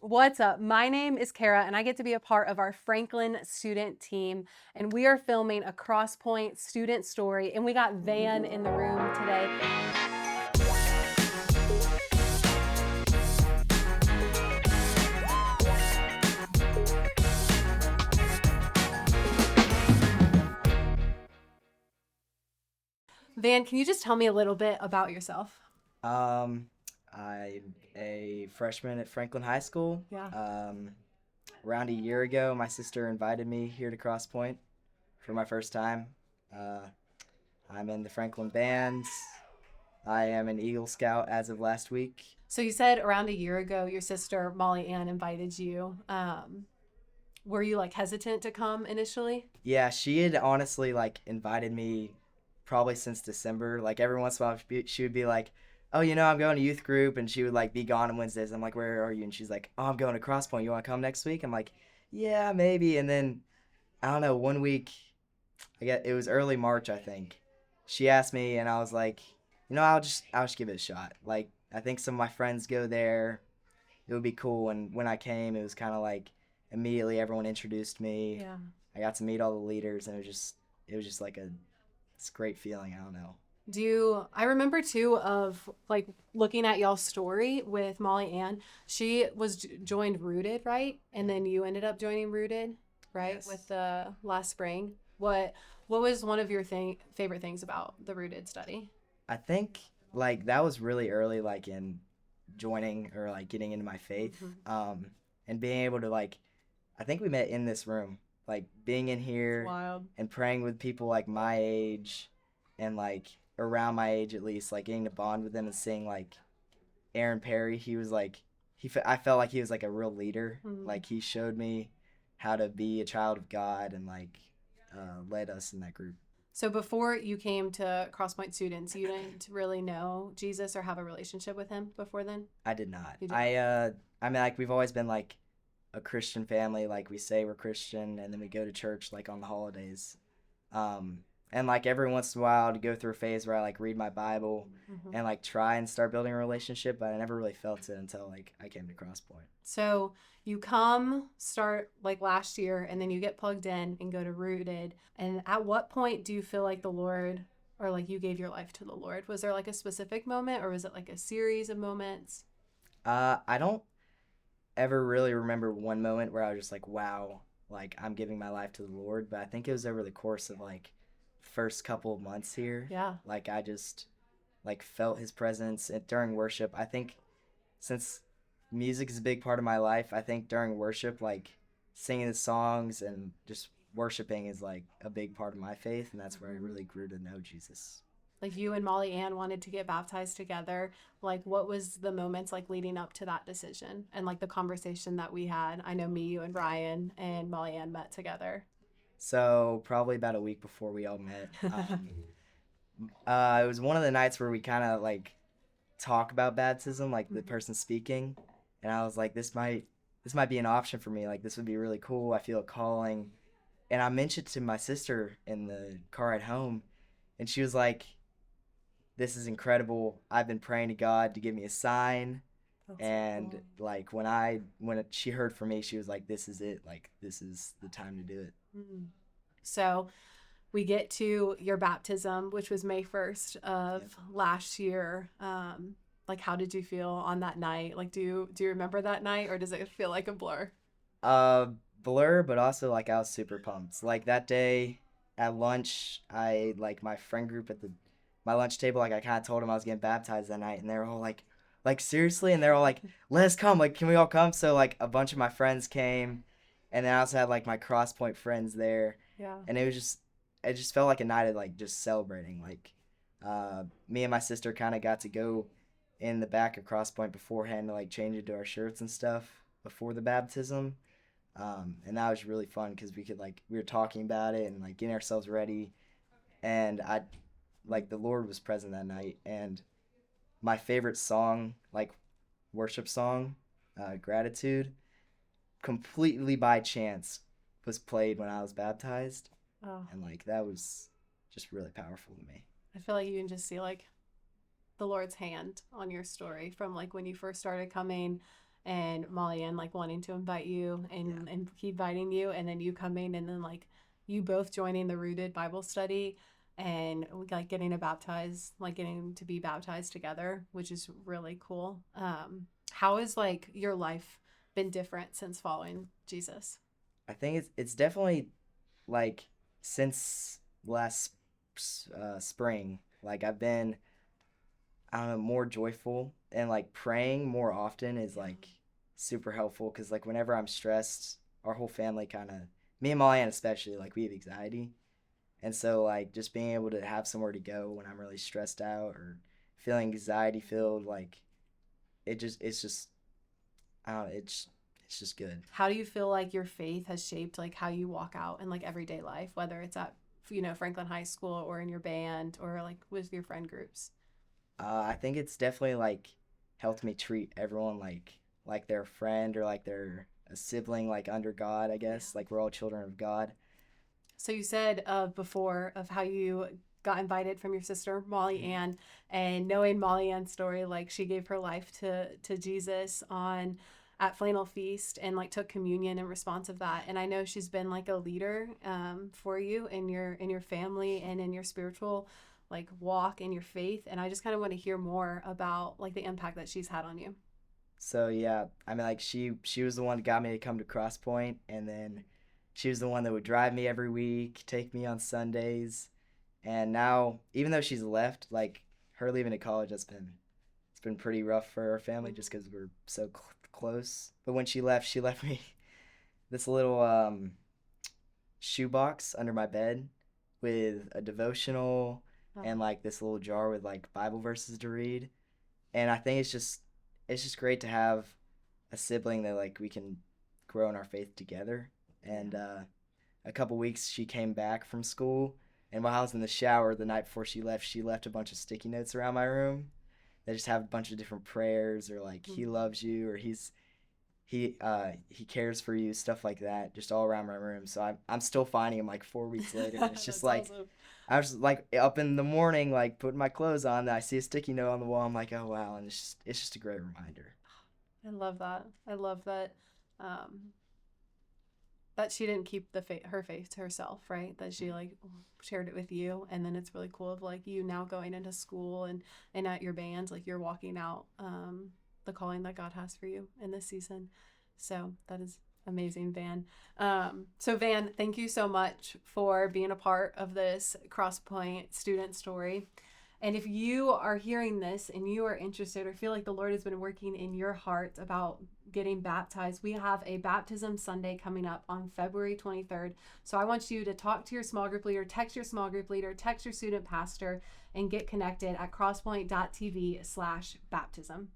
What's up? My name is Kara, and I get to be a part of our Franklin student team. And we are filming a Crosspoint student story, and we got Van in the room today. Van, can you just tell me a little bit about yourself? Um, I'm a freshman at Franklin High School. Yeah. Around a year ago, my sister invited me here to Cross Point for my first time. Uh, I'm in the Franklin bands. I am an Eagle Scout as of last week. So you said around a year ago, your sister Molly Ann invited you. Were you like hesitant to come initially? Yeah, she had honestly like invited me probably since December. Like every once in a while, she would be like, "Oh, I'm going to youth group," and she would like be gone on Wednesdays. I'm like, "Where are you?" And she's like, "Oh, I'm going to Cross Point. You want to come next week?" I'm like, "Yeah, maybe." And then I don't know. One week, I guess it was early March, I think. She asked me, and I was like, I'll just give it a shot. Like I think some of my friends go there. It would be cool. And when I came, it was kind of like immediately everyone introduced me. Yeah. I got to meet all the leaders, and it was just like it's a great feeling. I don't know. I remember too of like looking at y'all's story with Molly Ann. She was joined Rooted, right? And then you ended up joining Rooted, right? Yes. With the last spring. What was one of your favorite things about the Rooted study? I think like that was really early, like in joining or like getting into my faith, Mm-hmm. and being able to like, I think we met in this room, like being in It's here wild. and praying with people like my age, and like around my age at least, like getting to bond with them and seeing like Aaron Perry. He was like I felt like he was like a real leader. Mm. Like he showed me how to be a child of God and like led us in that group. So before you came to Crosspoint Students, you didn't really know Jesus or have a relationship with him before then? I did not. You didn't. I mean like we've always been like a Christian family. Like we say we're Christian, and then we go to church like on the holidays. Um, and like every once in a while to go through a phase where I like read my Bible Mm-hmm. and like try and start building a relationship, but I never really felt it until like I came to Crosspoint. So you come start like last year and then you get plugged in and go to Rooted. And at what point do you feel like the Lord or like you gave your life to the Lord? Was there like a specific moment or was it like a series of moments? I don't ever really remember one moment where I was just like, wow, like I'm giving my life to the Lord, but I think it was over the course of like first couple of months here. Yeah. Like I just like felt his presence during worship. I think since music is a big part of my life, I think during worship, like singing the songs and just worshiping is like a big part of my faith, and that's where I really grew to know Jesus. Like you and Molly Ann wanted to get baptized together. Like what was the moments like leading up to that decision and like the conversation that we had? I know me, you and Ryan and Molly Ann met together. So probably about a week before we all met, it was one of the nights where we kind of like talk about baptism, like the person speaking, and I was like, this might be an option for me. Like this would be really cool. I feel a calling, and I mentioned to my sister in the car ride home, and she was like, "This is incredible. I've been praying to God to give me a sign." That's so And cool. like she heard from me, she was like, "This is it. Like this is the time to do it." Mm. So we get to your baptism, which was May 1st of Yep. last year. Like, how did you feel on that night? Like, do you remember that night, or does it feel like a blur? Uh, Blur, but also like I was super pumped. Like that day at lunch, I like my friend group at the my lunch table. Like I kind of told them I was getting baptized that night, and they were all like seriously, and they're all like, "Let's come! Like, can we all come?" So like a bunch of my friends came, and then I also had like my Crosspoint friends there, Yeah. and it just felt like a night of like just celebrating. Like, me and my sister kind of got to go in the back of Crosspoint beforehand to like change into our shirts and stuff before the baptism, and that was really fun because we were talking about it and like getting ourselves ready, and I like the Lord was present that night, and my favorite song, like worship song, gratitude, completely by chance was played when I was baptized, Oh, and like that was just really powerful to me. I feel like you can just see like the Lord's hand on your story from like when you first started coming and Molly Ann like wanting to invite you and keep inviting you, and then you coming, and then like you both joining the Rooted Bible study and like getting to be baptized together, which is really cool. How has like your life been different since following Jesus? I think it's definitely like since last spring, like I've been, I don't know, more joyful, and like praying more often is Yeah. like super helpful because like whenever I'm stressed, our whole family kind of, me and Molly especially, like we have anxiety, and so like just being able to have somewhere to go when I'm really stressed out or feeling anxiety filled, like it's just I don't know, it's just good. How do you feel like your faith has shaped like how you walk out in like everyday life, whether it's at Franklin High School or in your band or like with your friend groups? I think it's definitely like helped me treat everyone like their friend or like they're a sibling like under God, I Yeah. guess. Like we're all children of God. So you said before of how you got invited from your sister Molly Mhm. Ann, and knowing Molly Ann's story, like she gave her life to Jesus on at Flannel Feast and like took communion in response of that. And I know she's been like a leader for you in your family and in your spiritual like walk in your faith. And I just kind of want to hear more about like the impact that she's had on you. So yeah, I mean like she was the one that got me to come to Cross Point, and then she was the one that would drive me every week, take me on Sundays. And now even though she's left, like her leaving to college has been, it's been pretty rough for our family just Mm-hmm. because we're so close. But when she left me this little shoebox under my bed with a devotional Oh, and like this little jar with like Bible verses to read. And I think it's just great to have a sibling that like we can grow in our faith together. yeah. And a couple weeks she came back from school, and while I was in the shower the night before she left a bunch of sticky notes around my room. They just have a bunch of different prayers or like he Mm-hmm. loves you or he cares for you, stuff like that, just all around my room. So I'm still finding him like 4 weeks later. And it's just That's like awesome. I was like up in the morning, like putting my clothes on, and I see a sticky note on the wall. I'm like, oh wow, and it's just a great reminder. I love that. I love that. Um, that she didn't keep her faith to herself, right? That she like shared it with you, and then it's really cool of like you now going into school and at your band, like you're walking out the calling that God has for you in this season. So that is amazing, Van. So Van, thank you so much for being a part of this Crosspoint student story. And if you are hearing this and you are interested or feel like the Lord has been working in your heart about getting baptized, we have a baptism Sunday coming up on February 23rd. So I want you to talk to your small group leader, text your small group leader, text your student pastor, and get connected at crosspoint.tv/baptism.